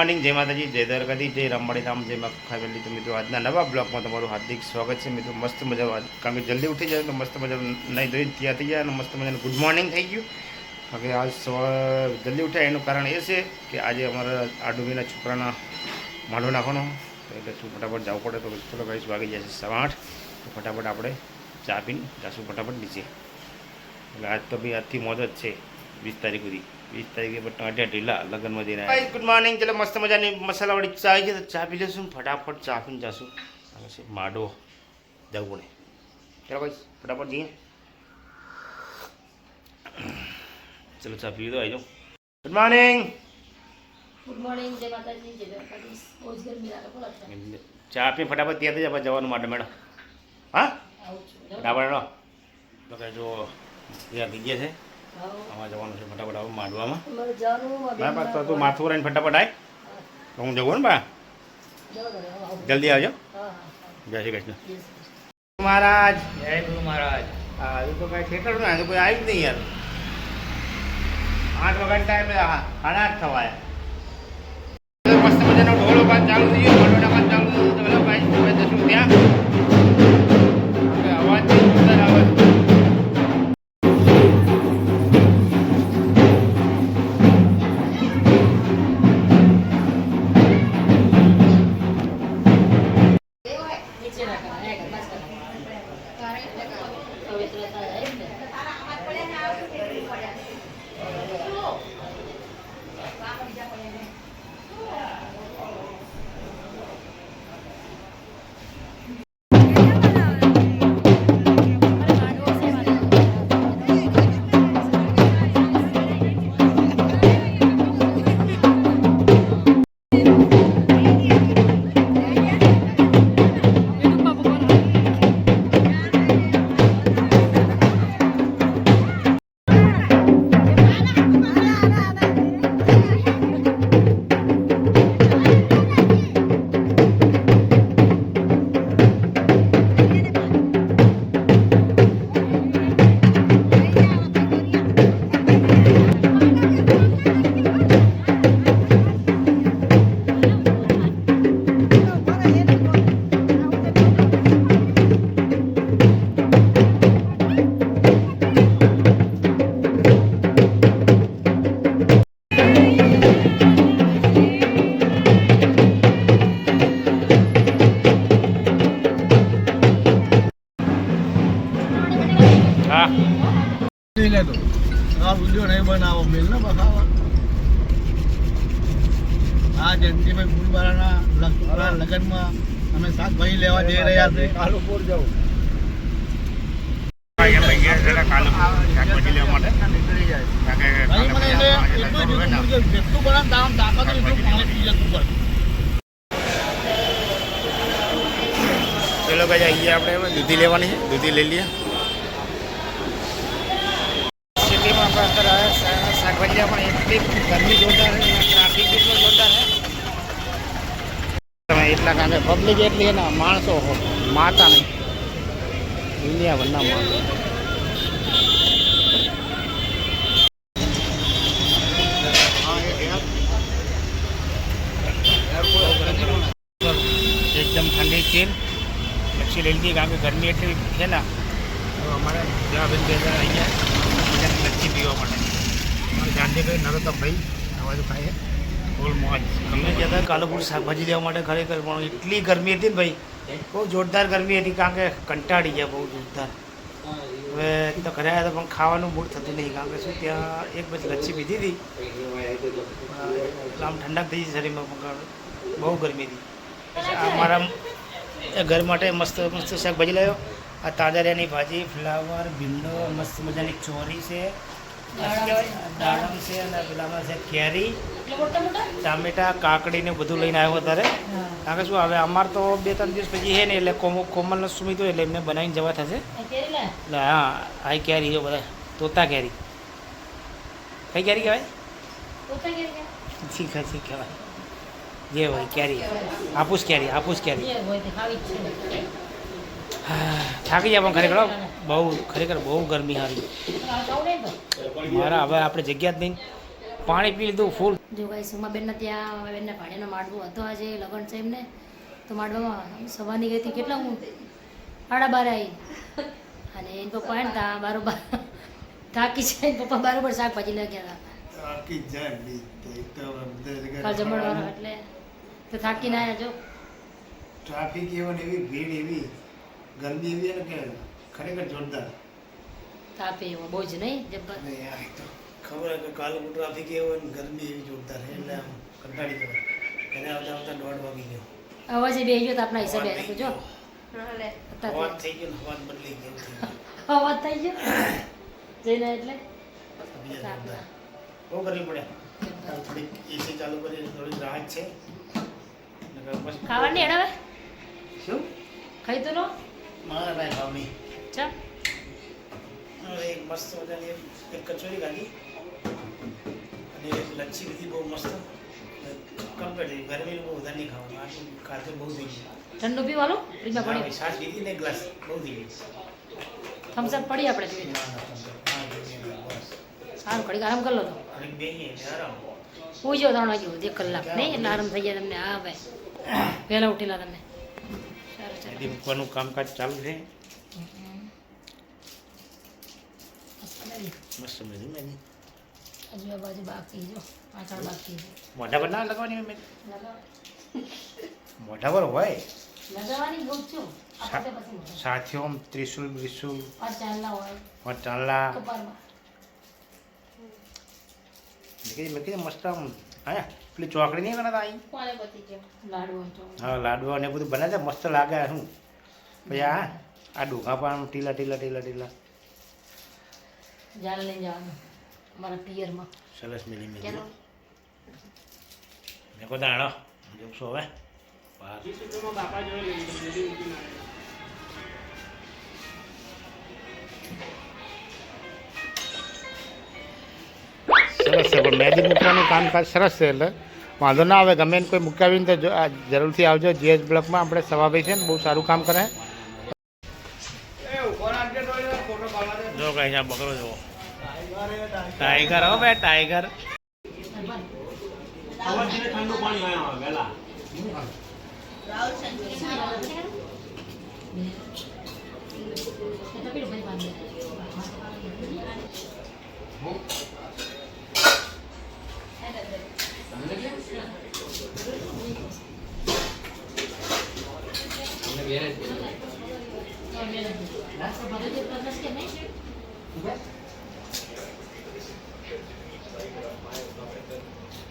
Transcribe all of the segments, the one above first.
Morning, જય માતાજી, જય દ્વારકાધી, જય રામવાડી રામ, જય માં ફેમિલી. તો મિત્રો આજના નવા બ્લોગમાં તમારું હાર્દિક સ્વાગત છે. મિત્રો મસ્ત મજાનું, કારણ કે જલ્દી ઉઠી જાય તો મસ્ત મજાનું નહીં ધોઈને તૈયાર થઈ જાય અને મસ્ત મજાનું ગુડ મોર્નિંગ થઈ ગયું. કારણ કે આજ સવારે જલ્દી ઉઠ્યા એનું કારણ એ છે કે આજે અમારા આડુવીના છોકરાના માંડો નાખવાનો, તો એટલે શું ફટાફટ જવું પડે. તો થોડો કઈ વાગી જશે 8:30, તો ફટાફટ આપણે ચા પીને જાશું ફટાફટ નીચે. એટલે આજ તો ભાઈ આજથી મોજ જ છે 20 તારીખ સુધી. 20 તારીખે પણ ટાંટ્યા ઢીલા લગ્નમાં જઈને. Good morning. ચાલો મસ્ત મજાની મસાલાવાળી ચા આવી છે તો ચા પી લઈશું, ફટાફટ ચા પીને જશું. પછી માડો જવું પડે. ચાલો ભાઈ ફટાફટ જઈએ. ચલો ચા પી દો, આવી જાઓ. Good morning. ગુડ મોર્નિંગ, જય માતાજી, જય દ્વારકાધીશ. બહુ જ ગરમી લાગે બોલો. ચા પી ફટાફટ તૈયાર થઈ જાય જવાનું માટે મેડમ. હા ફટાફટ તો કે જો તૈયાર થઈ ગયા છે. આમાં જવાનું છે ફટાફટ આવું માંડવામાં. બરાબર, તો તું માથું રહીને ફટાફટ આય તો હું જવું ને બા. જલ્દી આવજો. જય શ્રી કૃષ્ણ મહારાજ. જય ગુરુ મહારાજ. હા એ તો કાંઈ ઠેકાણું ના, કોઈ આવ્યું જ નહીં યાર. 8 વાગ્યાના ટાઈમે 8:30 થવાય. મસ્ત મજાનો ઢોલો પાસ ચાલુ થઈ ગયો, ઢોલોના પાસ ચાલુ થઈ ગયો. ચલો ભાઈ હવે જશું ત્યાં. અવાજ જોરદાર આવે. વિડીયો નહીં બનાવો મિલ ને બખાવા. આ જયંતિભાઈ ફૂલવાળાના લગ્નમાં અમે શાકભાજી લેવા જઈ રહ્યા છીએ. કાલુપુર જવું શાકભાજી લેવા માટે નીકળી જાય. જેટલું બનાવ તામ તાકાત એટલું પાણી પી જતું પડે. ચલો ભાઈ અહીંયા આપણે દૂધી લેવાની છે, દૂધી લઈ લઈએ. સિટીમાં આપણે અંદર શાકભાજી પણ એટલી ગરમી જોરદાર છે, ટ્રાફિક એટલો જોરદાર છે. તમે એટલા કામે પબ્લિક એટલી છે ને, માણસો માતા નહીં, દુનિયાભરના માણસો. એકદમ ઠંડી ચીર લચ્છી લઈ લીધી, કારણ કે ગરમી એટલી છે ને. તો અમારે જવાબેન બે હજાર અહીંયા લચ્છી પીવા માટે અમારે ગાંધીભાઈ નરોત્તમભાઈ આ બાજુ ખાઈએ ફૂલ મોજ. અમે ગયા હતા કાલુપુર શાકભાજી લેવા માટે, ખરેખર પણ એટલી ગરમી હતી ને ભાઈ, બહુ જોરદાર ગરમી હતી. કારણ કે કંટાળી ગયા બહુ જોરદાર. હવે તો ઘરે આવ્યા હતા પણ ખાવાનું મૂડ થતું નહીં, કારણ કે શું ત્યાં એક બસ લચ્છી પીધી હતી એટલે આમ ઠંડક થઈ ગઈ શરીરમાં, પણ બહુ ગરમી હતી. અમારા ઘર માટે મસ્ત મસ્ત શાકભાજી લાવ્યો. આ તાજારિયાની ભાજી, ફ્લાવર, ભીંડો, મસ્ત મજાની ચોરી છે, દાડમ છે, અને પેલામાં છે કેરી, ટામેટા, કાકડી ને બધું લઈને આવ્યો અત્યારે. કારણ કે શું હવે અમારે તો 2-3 દિવસ પછી છે ને, એટલે કોમલનો સુમિત હોય એટલે એમને બનાવીને જવા થશે. એટલે હા આ કેરી જો બધા તોતા કેરી. કઈ કેરી કહેવાય? શીખા કહેવાય જે હોય કેરી. હાપુસ કેરી, હાપુસ કેરી. થાકી જાય પણ ખરેખર બહુ, ખરેખર બહુ ગરમી સારી. મારા હવે આપણે જગ્યા જ નહીં, પાણી પી લીધું ફૂલ. જો ગાઈ સુમાબેનના ત્યાં બેનના ભાણિયાનો માંડવો હતો આજે લગ્ન છે એમને તો માંડવામાં સવારની ગઈ હતી કેટલા હું 12:30 આવી અને એના પપ્પા હે ને ત્યાં બારોબાર થાકી જાય પપ્પા બારોબાર શાકભાજી લઈ ગયા હતા થાકી જાય કાલ જમણવાળો એટલે તો થાકીને આવ્યા જો ટ્રાફિક એવી ભીડ એવી ગરમી એવી ને કે ખરેખર જોરદાર તાપે એવો બહુ જ નહીં જબ્બર ખબર કે કાલ ટ્રાફિક એવો ને ગરમી એવી જોરદાર એટલે આમ કંટાળી ગયો ઘરે આવતા આવતા 1:30 વાગી ગયો અવાજ એ બેસી ગયો તો આપણા હિસાબે એને જો હવા થઈ ગયો હવા બદલી ગયો અવાજ થઈ ગયો જઈને એટલે બહુ કરવી પડે થોડીક એસી ચાલુ કરી થોડી રાહત છે ખાવાની હેડ હવે શું ખાઈ તો લો મારા ભાઈ ભાવની ચાલ એક મસ્ત મજાની એક કચોરી ખાધી અને એક લચ્છી લીધી બહુ મસ્ત કમ્પ્લીટ ગરમી બહુ વધારે નહીં ખાવાનું આટલું ખાધું બહુ થઈ ગયું ઠંડુ પીવાનું ફ્રીજમાં હા, પડી છાશ લીધી ને એક ગ્લાસ બહુ થઈ ગયું થમ્સઅપ પડી આપણે જોઈએ બસ સારું ઘડીક આરામ કરી લો તો અને બેહીએ એટલે આરામ પૂછો 3 વાગે સુધી 1 કલાક નહીં એટલે આરામ થઈ જાય તમને હા ભાઈ વહેલા ઉઠેલા તમે સારું ચાલો મેદી મૂકવાનું કામકાજ ચાલુ છે. મસ્ત મેદી મેદી હજુ આ બાજુ બાકી જો પાછળ બાકી છે મોઢા પર ના લગાવવાની હોય મેદી. લગાવ મોઢા પર હોય લગાવવાની બહુ છું આપણે પછી મોઢા. સાથીઓ આમ ત્રિશુલ બ્રિશુલ આ ચાંદલા હોય ચાંદલા કપાળમાં મેં મસ્ત આમ હા પેલી ચોકડી નહીં બનાવતા અહીં કોને પતી ગયો લાડુ હોય તો હા લાડવા ને બધું બનાવે છે મસ્ત લાગે શું પછી આ ડોકા પણ આમ ટીલા ટીલા ટીલા ટીલા જાન લઈને જવાનું અમારા પિયરમાં સરસ મિલી મિલી ચાલો મેં કહો દાણો જોશો હવે બહાર સરસ છે પણ મેદી મૂકવાનું કામકાજ સરસ છે એટલે વાંધો ના આવે ગમે એને કોઈ મૂકાવીને તો જરૂરથી આવજો જીએસ બ્લોકમાં આપણે સવાભાઈ છે ને બહુ સારું કામ કરે જો કઈ છે બકરો જુઓ ટાઈગર હો ભાઈ ટાઈગર ઠંડુ પાણી આવ્યા વહેલા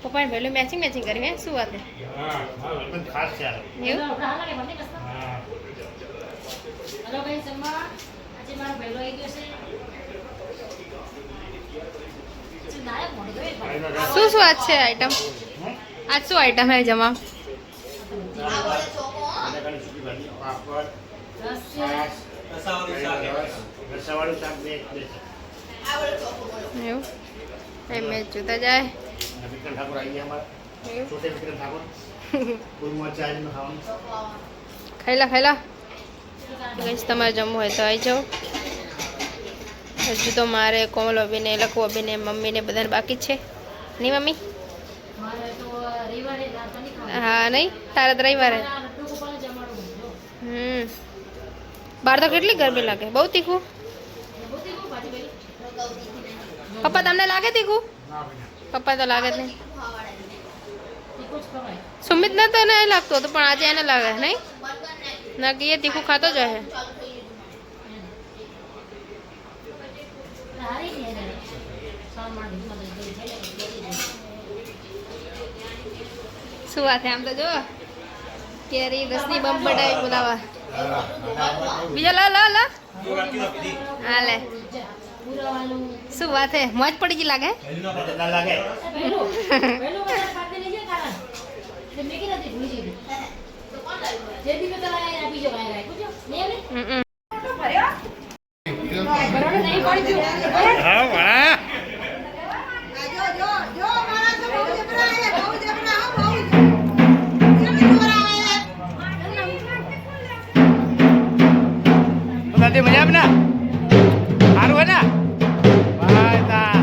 પપ્પાને પહેલું મેચિંગ કર્યું હે શું વાત હે ખાસ છે એવું હલો ભાઈ જમવા આજે મારો પહેલો આવી ગયો છે આજે નાયક મોઢે ગયો શું શું આજ છે આઈટમ આજ શું આઈટમ હે જમા રસ છે રસાવાળું શાક બે એવું એ મેચ જોતા જાય વિક્રમ ઠાકોર આવી ગયા અમારા એવું છોટે વિક્રમ ઠાકોર કોઈ મોચા આજનું ખાવાનું ખાઈલા ગઈશ તમારે જમવું હોય તો આવી જાઓ હજુ તો મારે કોમલો બેને લખવો બેને મમ્મીને બધાને બાકી જ છે નહીં મમ્મી મારે તો રવિવારે રાત નહીં ખાવાનું હા નહીં તારે તો રવિવારે આ લડ્ડુ ગોપાલ જમાડું જો બહાર તો કેટલી ગરમી લાગે બહુ તીખું બહુ તીખું ભાજી ભાઈ પપ્પા તમને લાગે તીખું પપ્પા તો લાગે જ નહીં તીખું જ ખવાય સુમિત ને તો નહીં લાગતું હતું પણ આજે એને લાગે નહીં ના કે એ તીખું ખાતો જ હશે હારી નહીં એને સામાન માં દઈ થઈ જાય શું વાત છે આમ તો જો કેરી દસની બમ પડાવી બોલાવા બીજો લા લા લા હા લે પુરાવાનું શું વાત છે મોજ પડી ગઈ લાગે ના લાગે પહેલું બધા પાતે લઈ જાય કારણ તે મેં કે નથી ભૂલી ગઈ જે દી મેં તલાય આપી જો ભાઈ પૂછો નહીં બરોબર નહીં પડી ગયું હા વાહ બધાથી મજા આવે ને સારું હોય ને ભાઈ તા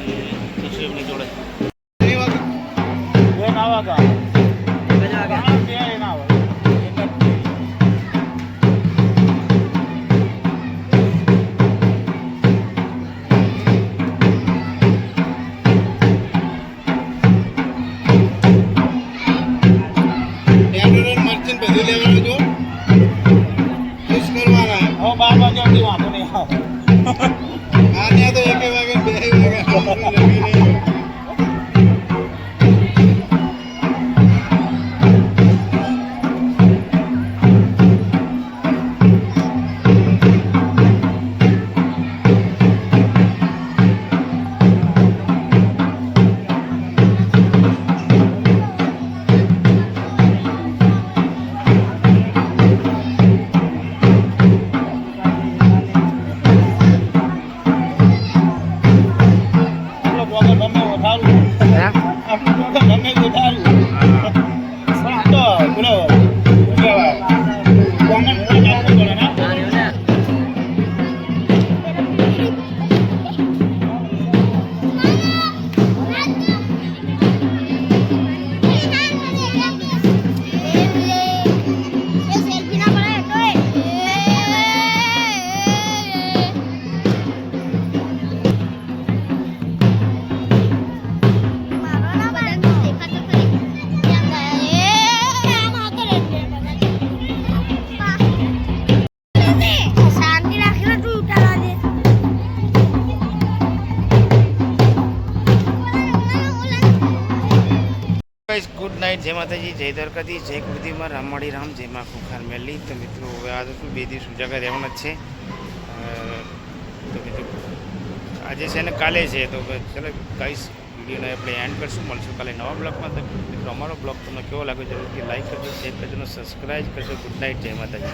પછી એમની જોડે ગુડ નાઇટ, જય માતાજી, જય દ્વારકાધીશ, જય કુળદીમાં, રામવાડી રામ, જય માં ખુખાર મેલી. તો મિત્રો હવે આ તો 2 દિવસ ઉજાગર રહેવાના જ છે. તો મિત્રો આજે છે ને કાલે છે, તો ચલો ગાઈસ વિડીયોને આપણે એન્ડ કરશું. મળશું કાલે નવા બ્લોગમાં. તો મિત્રો અમારો બ્લોગ તમને કેવો લાગ્યો જરૂરથી લાઈક કરજો, શેર કરજો, સબસ્ક્રાઈબ કરજો. ગુડ નાઇટ, જય માતાજી.